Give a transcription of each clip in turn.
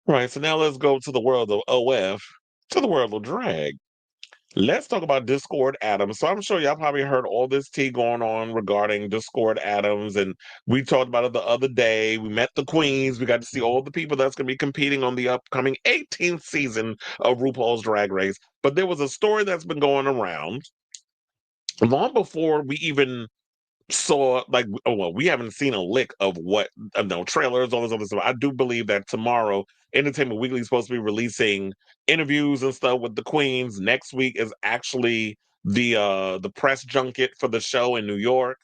Right, so now let's go to the world of OF, to the world of drag. Let's talk about Discord Adams. So I'm sure y'all probably heard all this tea going on regarding Discord Adams, and we talked about it the other day. We met the queens. We got to see all the people that's going to be competing on the upcoming 18th season of RuPaul's Drag Race. But there was a story that's been going around long before we even saw, like, oh well, we haven't seen a lick of what, no trailers, all this other stuff. I do believe that tomorrow Entertainment Weekly is supposed to be releasing interviews and stuff with the queens. Next week is actually the press junket for the show in New York.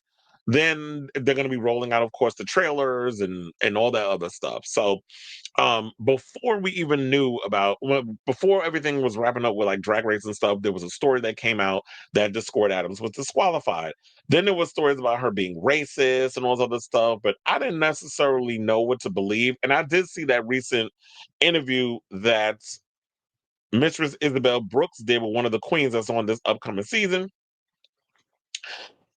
Then they're going to be rolling out, of course, the trailers and all that other stuff. So before we even knew about, well, before everything was wrapping up with like Drag Race and stuff, there was a story that came out that Discord Adams was disqualified. Then there was stories about her being racist and all this other stuff, but I didn't necessarily know what to believe. And I did see that recent interview that Mistress Isabel Brooks did with one of the queens that's on this upcoming season.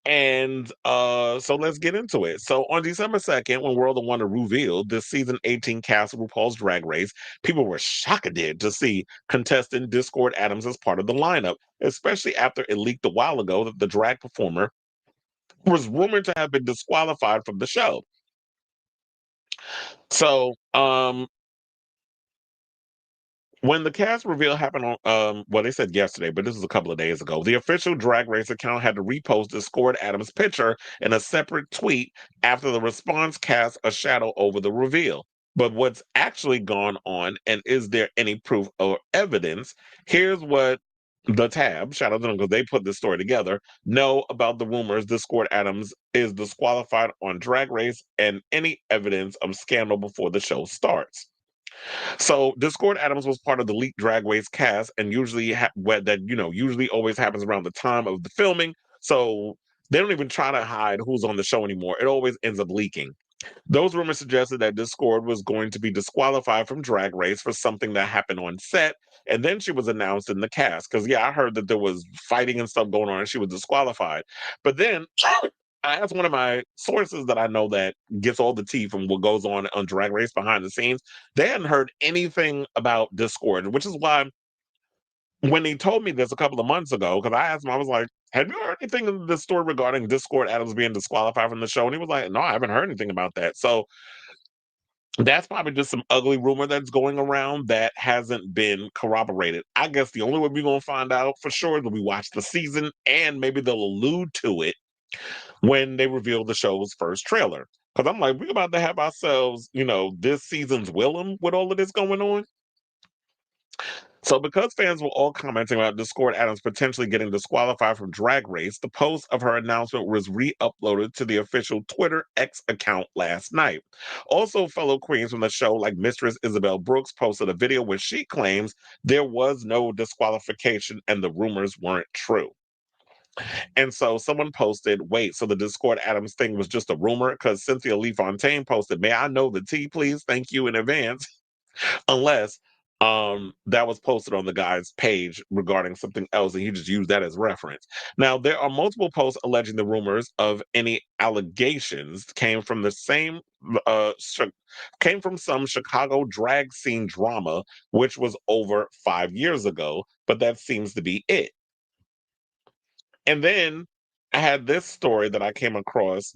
And so let's get into it. So on December 2nd, when World of Wonder revealed this season 18 cast of RuPaul's Drag Race, people were shocked to see contestant Discord Adams as part of the lineup, especially after it leaked a while ago that the drag performer was rumored to have been disqualified from the show. So when the cast reveal happened on, well, they said yesterday, but this was a couple of days ago, the official Drag Race account had to repost Discord Adams' picture in a separate tweet after the response cast a shadow over the reveal. But what's actually gone on, and is there any proof or evidence? Here's what the tab, shout out to them because they put this story together, know about the rumors Discord Adams is disqualified on Drag Race and any evidence of scandal before the show starts. So Discord Adams was part of the leaked Drag Race cast, and usually usually always happens around the time of the filming. So they don't even try to hide who's on the show anymore. It always ends up leaking. Those rumors suggested that Discord was going to be disqualified from Drag Race for something that happened on set, and then she was announced in the cast. Because yeah, I heard that there was fighting and stuff going on, and she was disqualified. But then I asked one of my sources that I know that gets all the tea from what goes on Drag Race behind the scenes. They hadn't heard anything about Discord, which is why when he told me this a couple of months ago, because I asked him, I was like, "Have you heard anything in this story regarding Discord Adams being disqualified from the show?" And he was like, "No, I haven't heard anything about that." So that's probably just some ugly rumor that's going around that hasn't been corroborated. I guess the only way we're gonna find out for sure is when we watch the season, and maybe they'll allude to it when they reveal the show's first trailer. Because I'm like, we're about to have ourselves, this season's Willem with all of this going on. So, because fans were all commenting about Discord Adams potentially getting disqualified from Drag Race, the post of her announcement was re uploaded to the official Twitter X account last night. Also, fellow queens from the show, like Mistress Isabel Brooks, posted a video where she claims there was no disqualification and the rumors weren't true. And so someone posted, wait, so the Discord Adams thing was just a rumor? Because Cynthia Lee Fontaine posted, may I know the tea, please? Thank you in advance. Unless that was posted on the guy's page regarding something else, and he just used that as reference. Now, there are multiple posts alleging the rumors of any allegations uh, came from some Chicago drag scene drama, which was over 5 years ago, but that seems to be it. And then I had this story that I came across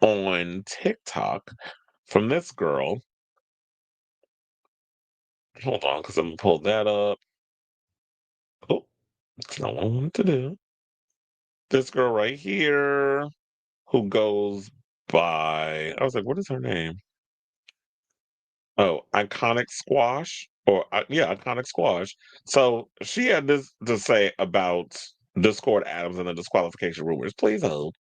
on TikTok from this girl. Hold on, because I'm gonna pull that up. Oh, it's not what I wanted to do. This girl right here who goes by, I was like, what is her name? Oh, Iconic Squash, or yeah, Iconic Squash. So she had this to say about Discord Adams and the disqualification rumors. Please hold.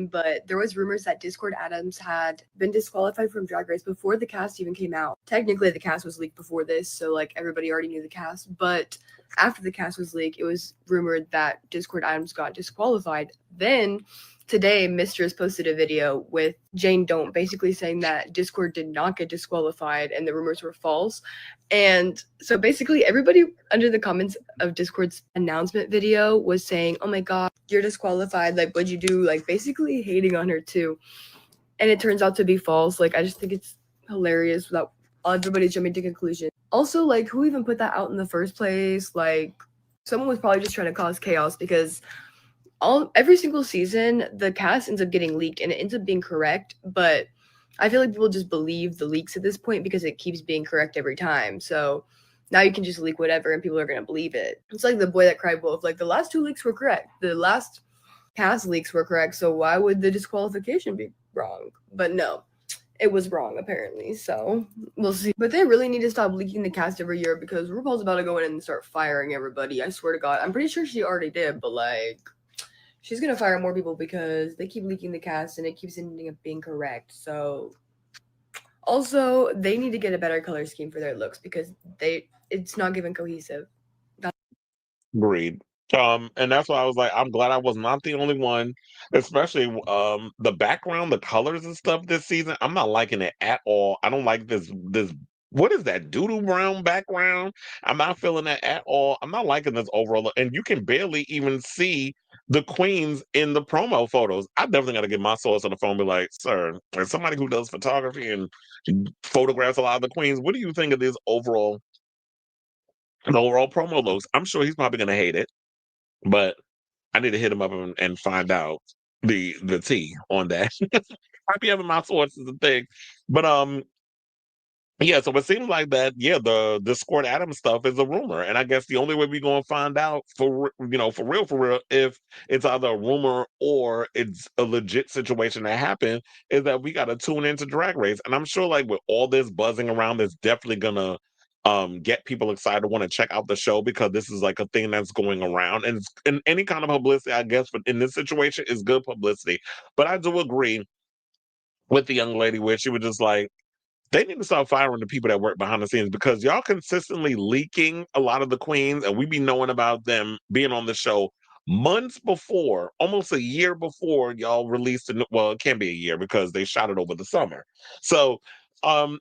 But there was rumors that Discord Adams had been disqualified from Drag Race before the cast even came out. Technically, the cast was leaked before this, so like everybody already knew the cast. But after the cast was leaked, it was rumored that Discord Adams got disqualified. Then today, Mistress posted a video with Jane Don't basically saying that Discord did not get disqualified and the rumors were false. And so basically, everybody under the comments of Discord's announcement video was saying, oh my God, you're disqualified. Like, what'd you do? Like, basically hating on her too. And it turns out to be false. Like, I just think it's hilarious that everybody's jumping to conclusions. Also, like, who even put that out in the first place? Like, someone was probably just trying to cause chaos because every single season the cast ends up getting leaked and it ends up being correct, but I feel like people just believe the leaks at this point because it keeps being correct every time. So now you can just leak whatever and people are going to believe it. It's like the boy that cried wolf. Like, the last 2 leaks were correct. The last cast leaks were correct. So why would the disqualification be wrong? But no, it was wrong apparently. So we'll see. But they really need to stop leaking the cast every year because RuPaul's about to go in and start firing everybody. I swear to God. I'm pretty sure she already did, but like, she's gonna fire more people because they keep leaking the cast and it keeps ending up being correct. So also they need to get a better color scheme for their looks because it's not giving cohesive. Agreed. And that's why I was like, I'm glad I was not the only one, especially the background, the colors and stuff this season. I'm not liking it at all. I don't like this what is that doodle brown background? I'm not feeling that at all. I'm not liking this overall look. And you can barely even see the queens in the promo photos. I'm definitely gonna get my source on the phone and be like, sir, as somebody who does photography and photographs a lot of the queens, what do you think of this overall promo looks? I'm sure he's probably gonna hate it. But I need to hit him up and find out the tea on that. Might be having my sources and things. But yeah, so it seems like that, yeah, the Squirt Addams stuff is a rumor. And I guess the only way we're gonna find out for real, if it's either a rumor or it's a legit situation that happened, is that we gotta tune into Drag Race. And I'm sure like with all this buzzing around, it's definitely gonna get people excited to want to check out the show because this is like a thing that's going around. And any kind of publicity, I guess, but in this situation is good publicity. But I do agree with the young lady where she was just like, they need to start firing the people that work behind the scenes because y'all consistently leaking a lot of the queens, and we be knowing about them being on the show months before, almost a year before y'all released it. Well, it can't be a year because they shot it over the summer. So um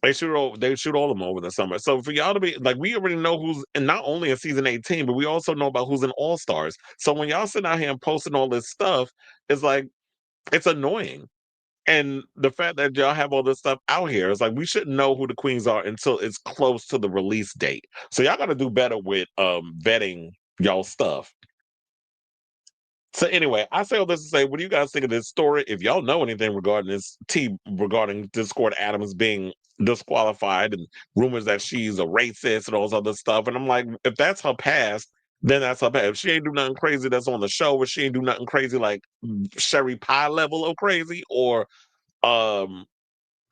they shoot all of them over the summer. So for y'all to be like, we already know who's and not only in season 18, but we also know about who's in All Stars. So when y'all sit out here and posting all this stuff, it's like it's annoying. And the fact that y'all have all this stuff out here is like we shouldn't know who the queens are until it's close to the release date. So y'all got to do better with vetting y'all stuff. So anyway, I say all this to say, what do you guys think of this story? If y'all know anything regarding this regarding Discord Addams being disqualified and rumors that she's a racist and all this other stuff, and I'm like, if that's her past, then that's her past. If she ain't do nothing crazy that's on the show, or she ain't do nothing crazy like Sherry Pie level of crazy, or um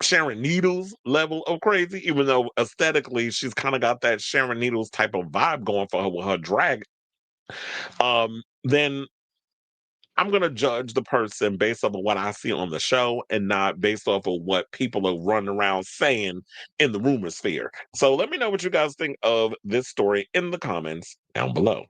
Sharon Needles level of crazy, even though aesthetically she's kind of got that Sharon Needles type of vibe going for her with her drag, then I'm gonna judge the person based off of what I see on the show and not based off of what people are running around saying in the rumor sphere. So let me know what you guys think of this story in the comments down below.